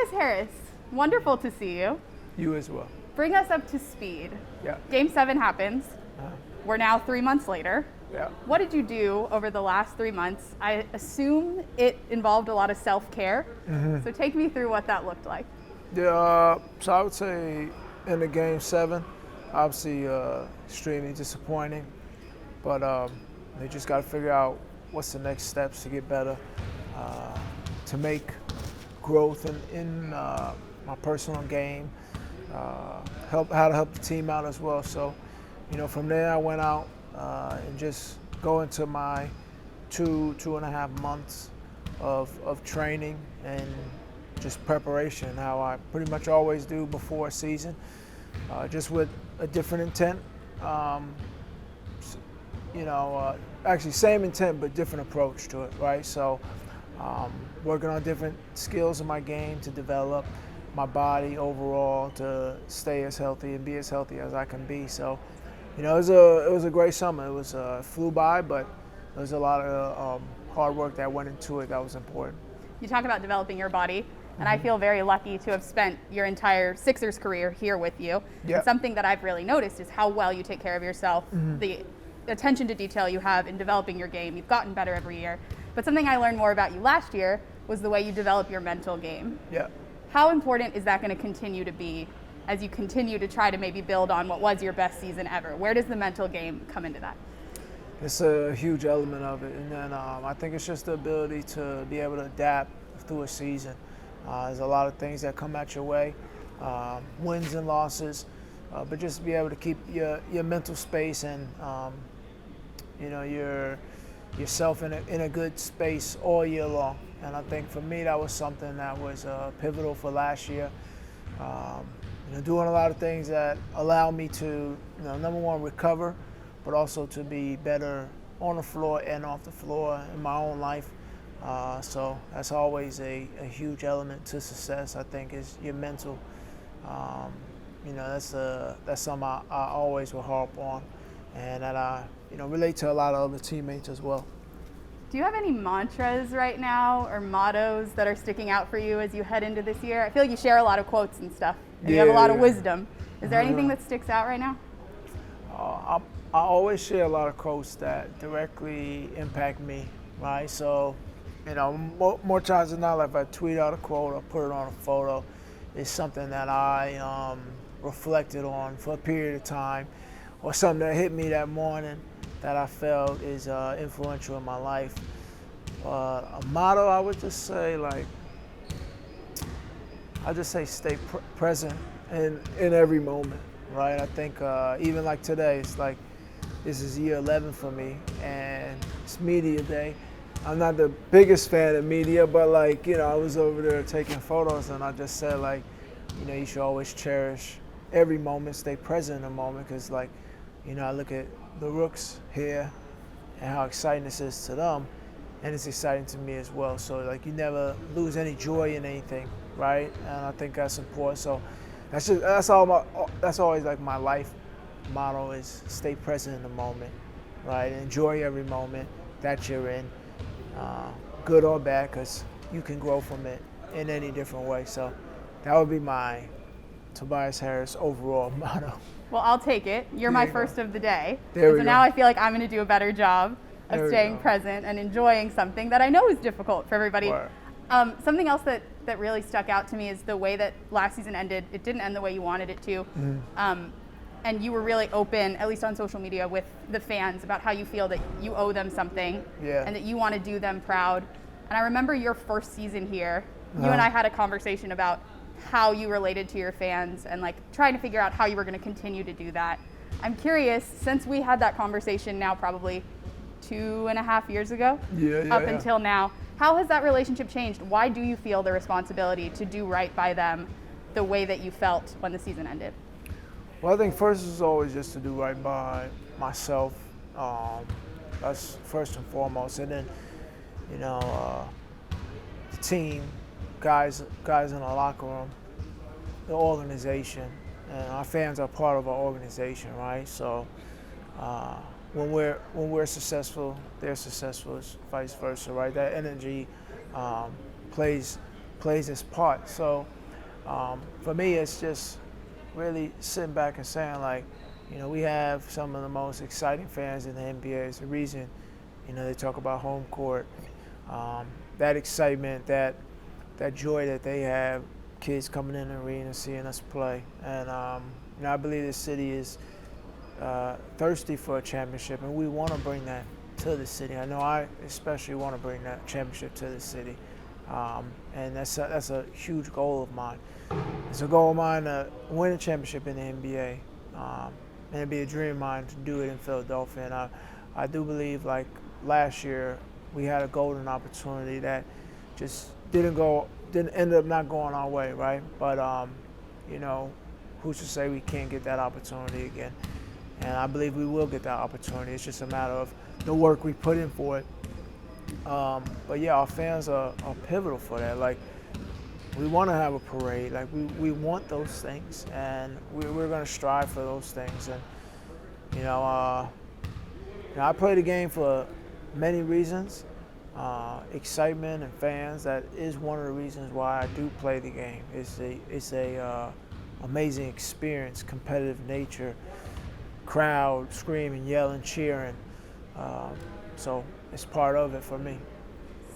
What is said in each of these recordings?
Tobias Harris, wonderful to see you. You as well. Bring us up to speed. Yeah. Game 7 happens. We're now 3 months later. Yeah. What did you do over the last 3 months? I assume it involved a lot of self-care. So take me through what that looked like. Yeah, so I would say in the Game 7, obviously extremely disappointing. But they just got to figure out what's the next steps to get better, to make growth in my personal game, how to help the team out as well. So, from there I went out and just go into my 2.5 months of training and just preparation, how I pretty much always do before a season, just with a different intent. Actually same intent but different approach to it, right? So working on different skills in my game to develop my body overall to stay as healthy and be as healthy as I can be. So, it was a great summer. It was flew by, but there was a lot of hard work that went into it that was important. You talk about developing your body, and I feel very lucky to have spent your entire Sixers career here with you. Yeah. And something that I've really noticed is how well you take care of yourself, the attention to detail you have in developing your game. You've gotten better every year. But something I learned more about you last year was the way you develop your mental game. Yeah. How important is that going to continue to be as you continue to try to maybe build on what was your best season ever? Where does the mental game come into that? It's a huge element of it. And then I think it's just the ability to be able to adapt through a season. There's a lot of things that come at your way, wins and losses, but just be able to keep your mental space and yourself in a good space all year long. And I think for me that was something that was pivotal for last year. Doing a lot of things that allow me to, number one, recover, but also to be better on the floor and off the floor in my own life. So that's always a huge element to success, I think, is your mental. That's something I always will harp on, and that I relate to a lot of other teammates as well. Do you have any mantras right now or mottos that are sticking out for you as you head into this year? I feel like you share a lot of quotes and stuff, and you have a lot of wisdom. Is there anything that sticks out right now? I always share a lot of quotes that directly impact me, right? So, more times than not, like if I tweet out a quote or put it on a photo, it's something that I reflected on for a period of time, or something that hit me that morning that I felt is influential in my life. A motto, I would just say, stay present in every moment, right? I think even like today, it's like this is year 11 for me, and it's media day. I'm not the biggest fan of media, but I was over there taking photos, and I just said you should always cherish every moment, stay present in the moment, because I look at the Rooks here and how exciting this is to them, and it's exciting to me as well. So you never lose any joy in anything, right? And I think that's important. So that's always my life motto is stay present in the moment, right? Enjoy every moment that you're in, good or bad, because you can grow from it in any different way. So that would be my Tobias Harris overall motto. Well, I'll take it. You're my first of the day. There we so go. now I feel like I'm going to do a better job of staying present and enjoying something that I know is difficult for everybody. Something else that really stuck out to me is the way that last season ended. It didn't end the way you wanted it to. And you were really open, at least on social media, with the fans about how you feel that you owe them something and that you want to do them proud. And I remember your first season here, you and I had a conversation about how you related to your fans and trying to figure out how you were going to continue to do that. I'm curious, since we had that conversation now probably 2.5 years ago, until now, how has that relationship changed? Why do you feel the responsibility to do right by them the way that you felt when the season ended? Well, I think first is always just to do right by myself. That's first and foremost. And then, the team, guys in the locker room, the organization, and our fans are part of our organization, right? So when we're successful, they're successful, it's vice versa, right? That energy plays its part. So For me, it's just really sitting back and saying, like, we have some of the most exciting fans in the NBA. It's the reason, they talk about home court, that excitement, that joy that they have, kids coming in the arena, seeing us play. And, I believe this city is thirsty for a championship, and we want to bring that to the city. I know I especially want to bring that championship to the city. And that's a huge goal of mine. It's a goal of mine to win a championship in the NBA. And it'd be a dream of mine to do it in Philadelphia. And I do believe, like last year, we had a golden opportunity that just didn't end up not going our way, right? But who's to say we can't get that opportunity again? And I believe we will get that opportunity. It's just a matter of the work we put in for it. But yeah, our fans are pivotal for that. Like, we want to have a parade. Like, we want those things, and we're going to strive for those things. And I play the game for many reasons. Excitement and fans. That is one of the reasons why I do play the game. It's a amazing experience, competitive nature, crowd screaming, yelling, cheering. So it's part of it for me.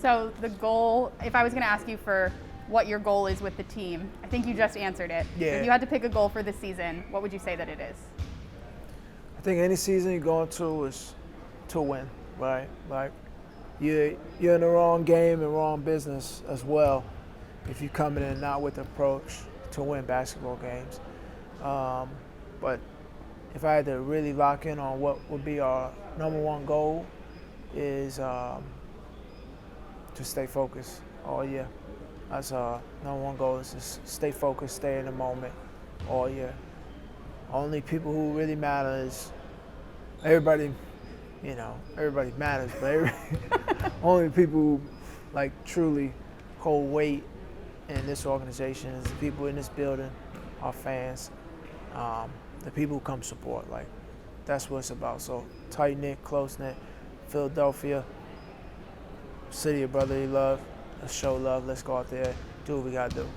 So the goal, if I was going to ask you for what your goal is with the team, I think you just answered it. Yeah. If you had to pick a goal for this season, what would you say that it is? I think any season you go into is to win, right? Like, you're in the wrong game and wrong business as well if you come in not with the approach to win basketball games. But if I had to really lock in on what would be our number one goal, is to stay focused all year. That's our number one goal, is to stay focused, stay in the moment all year. Only people who really matter is everybody matters, but only people who truly hold weight in this organization is the people in this building, our fans, the people who come support. Like, that's what it's about. So tight-knit, close-knit, Philadelphia, city of brotherly love. Let's show love. Let's go out there, do what we got to do.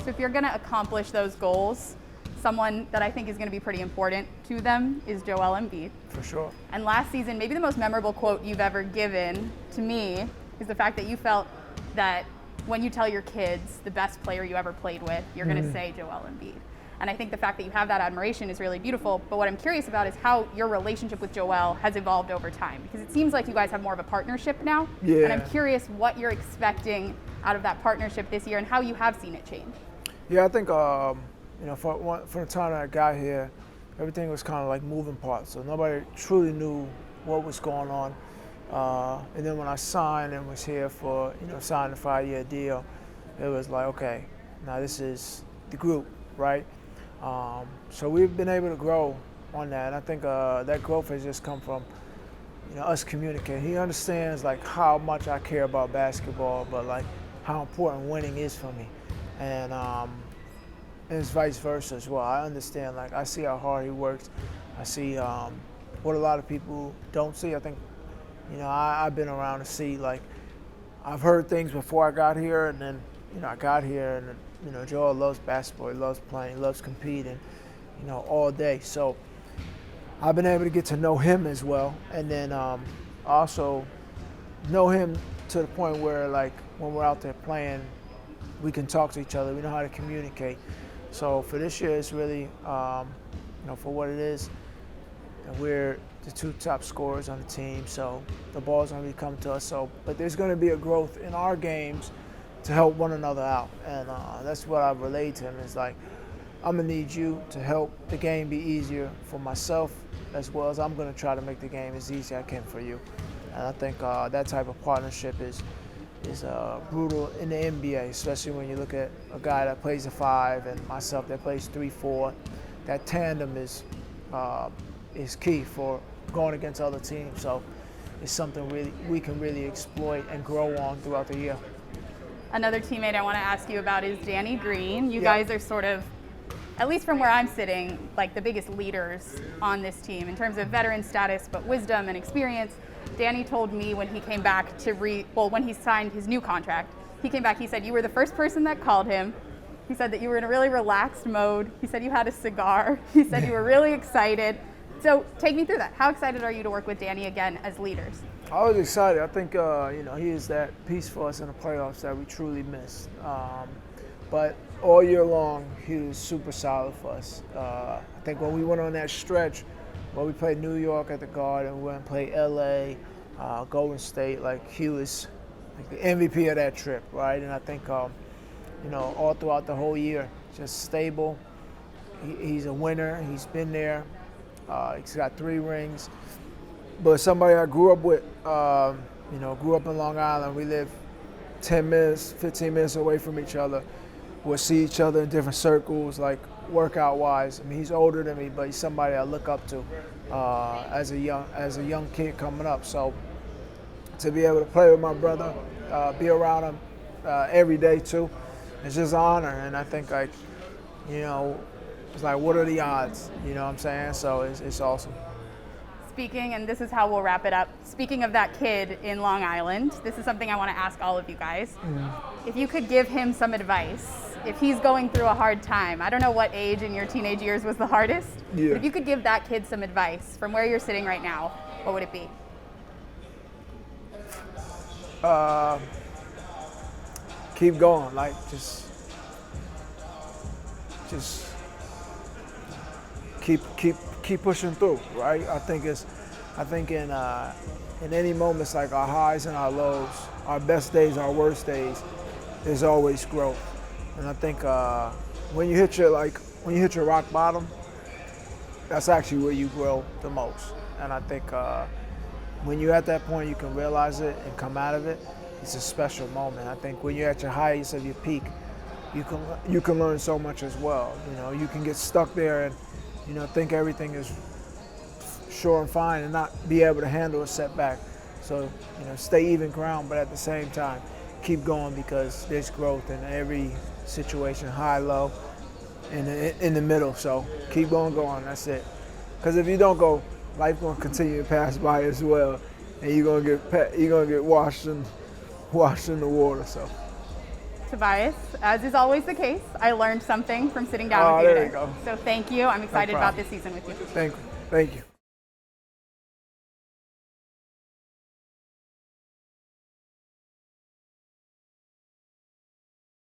So if you're going to accomplish those goals, someone that I think is going to be pretty important to them is Joel Embiid. For sure. And last season, maybe the most memorable quote you've ever given to me is the fact that you felt that when you tell your kids the best player you ever played with, you're going to say Joel Embiid. And I think the fact that you have that admiration is really beautiful. But what I'm curious about is how your relationship with Joel has evolved over time. Because it seems like you guys have more of a partnership now. Yeah. And I'm curious what you're expecting out of that partnership this year and how you have seen it change. Yeah, I think, from the time that I got here, everything was kind of like moving parts. So nobody truly knew what was going on. And then when I signed and was here for, signed a 5-year deal, it was like, okay, now this is the group, right? So we've been able to grow on that. And I think that growth has just come from, us communicating. He understands how much I care about basketball, but how important winning is for me. And it's vice versa as well. I understand, I see how hard he works. I see what a lot of people don't see. I think, I've been around to see, I've heard things before I got here, and then, I got here, and, Joel loves basketball. He loves playing. He loves competing, all day. So I've been able to get to know him as well, and then also know him to the point where, when we're out there playing, we can talk to each other. We know how to communicate. So for this year, it's really, for what it is, we're the 2 top scorers on the team, so the ball's going to be coming to us. So, but there's going to be a growth in our games to help one another out, and that's what I've relayed to him. Is I'm going to need you to help the game be easier for myself, as well as I'm going to try to make the game as easy as I can for you. And I think that type of partnership is brutal in the NBA, especially when you look at a guy that plays a 5 and myself that plays 3-4. That tandem is key for going against other teams. So it's something we can really exploit and grow on throughout the year. Another teammate I want to ask you about is Danny Green. You guys are sort of, at least from where I'm sitting, the biggest leaders on this team in terms of veteran status, but wisdom and experience. Danny told me when he came back when he signed his new contract, he came back, he said, you were the first person that called him He said that you were in a really relaxed mode. He said you had a cigar. He said you were really excited. So take me through that. How excited are you to work with Danny again as leaders? I was excited. I think he is that piece for us in the playoffs that we truly missed. But all year long, he was super solid for us. I think when we went on that stretch, when we played New York at the Garden, we went and played LA, Golden State, like he was like the MVP of that trip, right? And I think all throughout the whole year, just stable. He's a winner. He's been there. He's got 3 rings. But somebody I grew up with, grew up in Long Island. We lived 10 minutes, 15 minutes away from each other. We'll see each other in different circles, like workout-wise. I mean, he's older than me, but he's somebody I look up to as a young kid coming up. So to be able to play with my brother, be around him every day too, it's just an honor. And I think it's like, what are the odds? You know what I'm saying? So it's awesome. Speaking, and this is how we'll wrap it up, speaking of that kid in Long Island, this is something I want to ask all of you guys. Mm-hmm. If you could give him some advice, if he's going through a hard time, I don't know what age in your teenage years was the hardest, but if you could give that kid some advice from where you're sitting right now, what would it be? Keep going, like just keep pushing through, right? I think in any moments, like our highs and our lows, our best days, our worst days, there's always growth. And I think when you hit your rock bottom, that's actually where you grow the most. And I think when you're at that point, you can realize it and come out of it. It's a special moment. I think when you're at your highest of your peak, you can learn so much as well. You can get stuck there and think everything is sure and fine and not be able to handle a setback. So stay even ground, but at the same time, keep going because there's growth in every situation, high, low, in the middle. So keep going. That's it. Because if you don't go, life gonna continue to pass by as well, and you're gonna get washed in the water. So. Tobias, as is always the case, I learned something from sitting down with you today. There you go. So thank you. I'm excited about this season with you. Thank you.